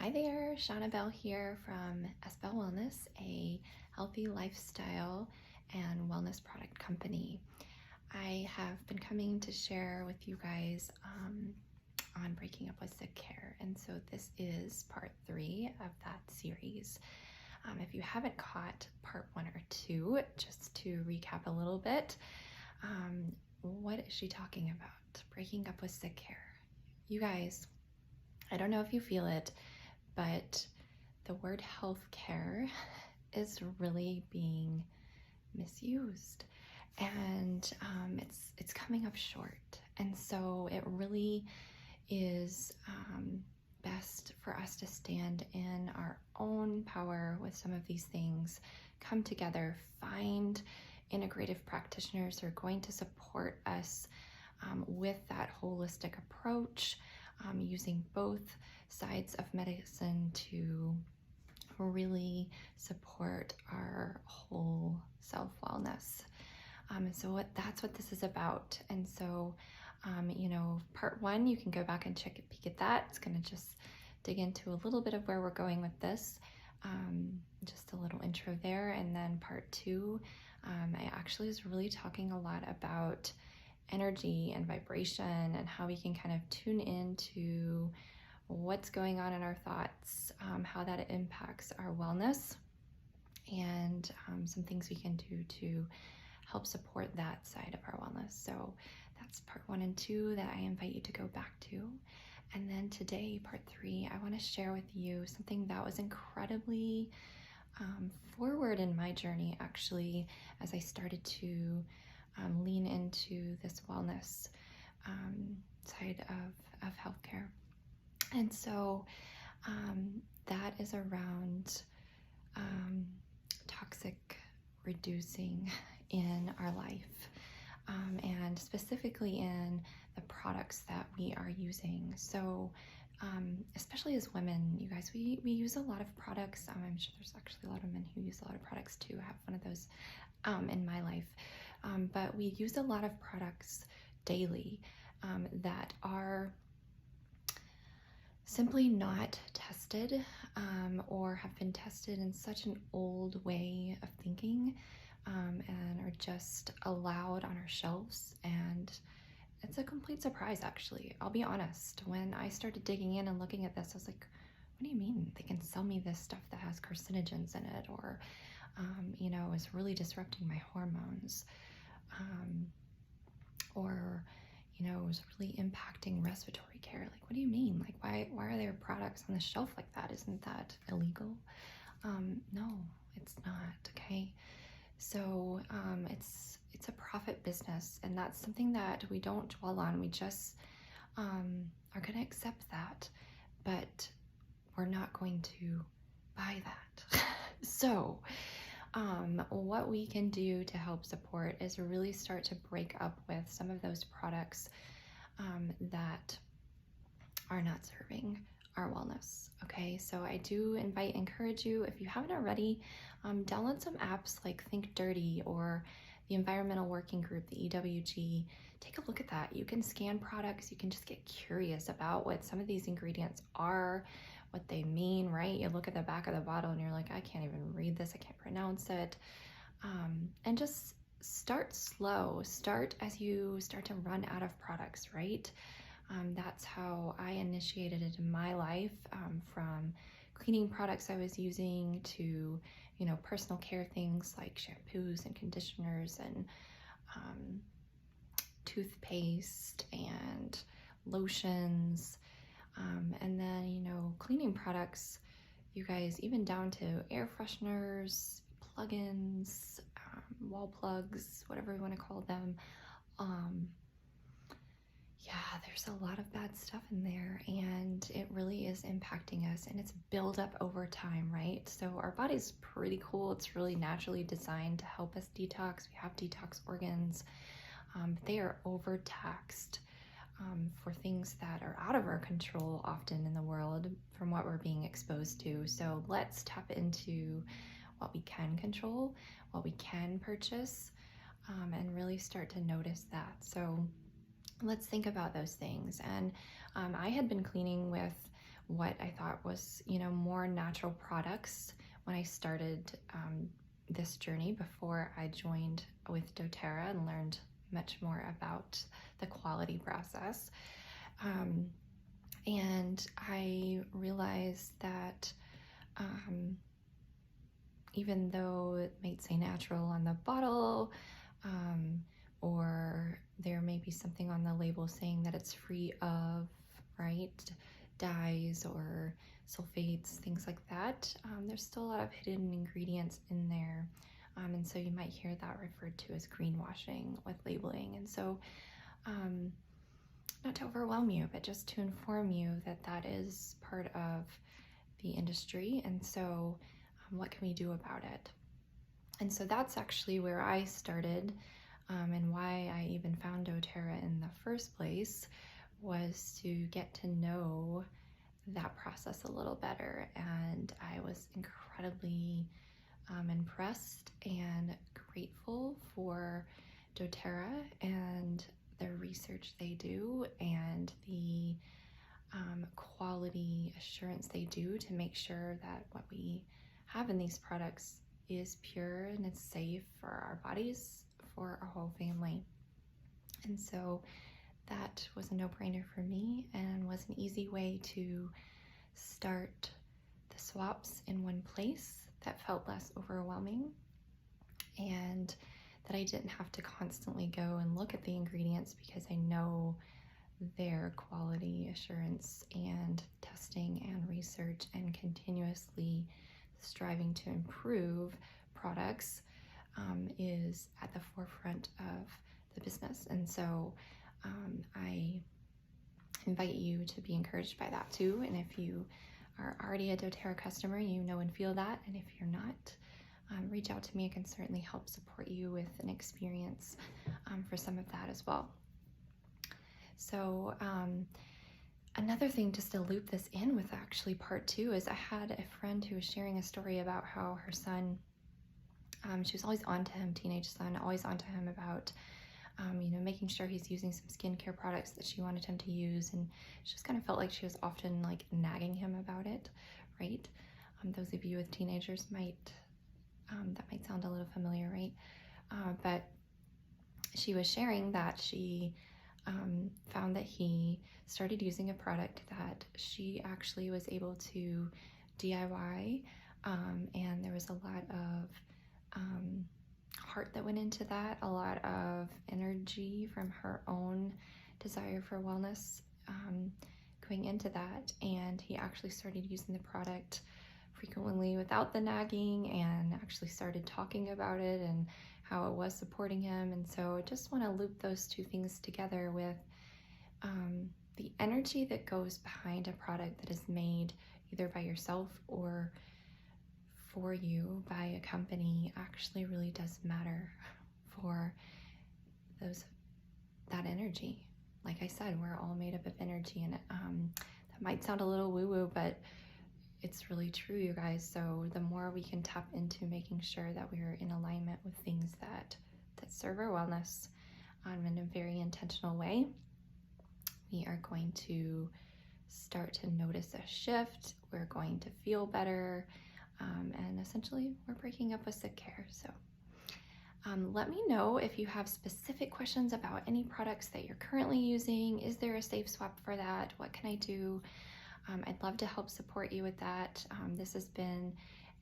Hi there, Shauna Bell here from Bell Wellness, a healthy lifestyle and wellness product company. I have been coming to share with you guys on breaking up with Sickcare, and so this is part 3 of that series. If you haven't caught part 1 or 2, just to recap a little bit, what is she talking about? Breaking up with Sickcare. You guys, I don't know if you feel it, but the word healthcare is really being misused, and it's coming up short. And so it really is best for us to stand in our own power with some of these things, come together, find integrative practitioners who are going to support us with that holistic approach, using both sides of medicine to really support our whole self-wellness. That's what this is about. And so, part 1, you can go back and check a peek at that. It's going to just dig into a little bit of where we're going with this, just a little intro there. And then part 2, I actually was really talking a lot about energy and vibration and how we can kind of tune into what's going on in our thoughts, how that impacts our wellness, and some things we can do to help support that side of our wellness. So that's part 1 and 2 that I invite you to go back to. And then today, part 3, I want to share with you something that was incredibly forward in my journey, actually, as I started to lean into this wellness side of healthcare. And so that is around toxic reducing in our life, and specifically in the products that we are using. So especially as women, you guys, we use a lot of products. I'm sure there's actually a lot of men who use a lot of products too. I have one of those in my life. But we use a lot of products daily that are simply not tested, or have been tested in such an old way of thinking, and are just allowed on our shelves. And it's a complete surprise, actually. I'll be honest. When I started digging in and looking at this, I was like, what do you mean they can sell me this stuff that has carcinogens in it, or is really disrupting my hormones, or is really impacting respiratory care? Like, what do you mean? Like, why are there products on the shelf like that? Isn't that illegal? No, it's not. Okay, so it's a profit business, and that's something that we don't dwell on. We just are going to accept that, but we're not going to buy that. So what we can do to help support is really start to break up with some of those products that are not serving our wellness. Okay, so I do encourage you, if you haven't already, download some apps like Think Dirty or the Environmental Working Group, the EWG. Take a look at that. You can scan products. You can just get curious about what some of these ingredients are, what they mean, right? You look at the back of the bottle and you're like, I can't even read this, I can't pronounce it. And just start slow. Start as you start to run out of products, right? That's how I initiated it in my life, from cleaning products I was using to, personal care things like shampoos and conditioners and toothpaste and lotions. And then, cleaning products, you guys, even down to air fresheners, plugins, wall plugs, whatever you want to call them. Yeah, there's a lot of bad stuff in there, and it really is impacting us, and it's built up over time, right? So our body's pretty cool. It's really naturally designed to help us detox. We have detox organs, but they are overtaxed for things that are out of our control often in the world from what we're being exposed to. So let's tap into what we can control, what we can purchase, and really start to notice that. So let's think about those things. And I had been cleaning with what I thought was, more natural products when I started this journey before I joined with doTERRA and learned much more about the quality process. And I realized that even though it might say natural on the bottle, or there may be something on the label saying that it's free of, right, dyes or sulfates, things like that, there's still a lot of hidden ingredients in there. And so you might hear that referred to as greenwashing with labeling. And so not to overwhelm you, but just to inform you that that is part of the industry. And so what can we do about it? And so that's actually where I started, and why I even found doTERRA in the first place, was to get to know that process a little better. And I was incredibly impressed and grateful for doTERRA and the research they do and the quality assurance they do to make sure that what we have in these products is pure and it's safe for our bodies, for our whole family. And so that was a no-brainer for me and was an easy way to start the swaps in one place that felt less overwhelming, and that I didn't have to constantly go and look at the ingredients because I know their quality assurance and testing and research and continuously striving to improve products is at the forefront of the business. And so I invite you to be encouraged by that too. And if you are already a doTERRA customer, you know and feel that. And if you're not, reach out to me. I can certainly help support you with an experience for some of that as well. So another thing, just to loop this in with actually part two, is I had a friend who was sharing a story about how her son, she was always on to him, teenage son, always on to him about making sure he's using some skincare products that she wanted him to use. And she just kind of felt like she was often like nagging him about it, right? Those of you with teenagers that might sound a little familiar, right? But she was sharing that she found that he started using a product that she actually was able to DIY, and there was a lot of heart that went into that, a lot of energy from her own desire for wellness going into that. And he actually started using the product frequently without the nagging, and actually started talking about it and how it was supporting him. And so I just want to loop those two things together with the energy that goes behind a product that is made either by yourself or for you by a company actually really does matter for that energy. Like I said, we're all made up of energy, and that might sound a little woo-woo, but it's really true, you guys. So the more we can tap into making sure that we're in alignment with things that serve our wellness in a very intentional way, we are going to start to notice a shift. We're going to feel better, and essentially we're breaking up with Sickcare. So let me know if you have specific questions about any products that you're currently using. Is there a safe swap for that? What can I do? I'd love to help support you with that. This has been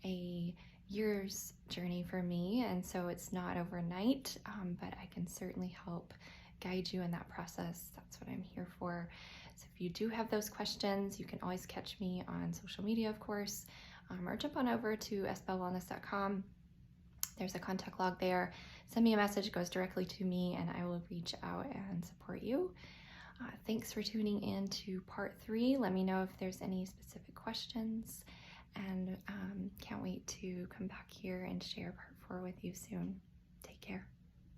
a year's journey for me, and so it's not overnight, but I can certainly help guide you in that process. That's what I'm here for. So if you do have those questions, you can always catch me on social media, of course, or jump on over to sbellwellness.com. There's a contact log there. Send me a message, it goes directly to me, and I will reach out and support you. Thanks for tuning in to part 3. Let me know if there's any specific questions, and can't wait to come back here and share part 4 with you soon. Take care.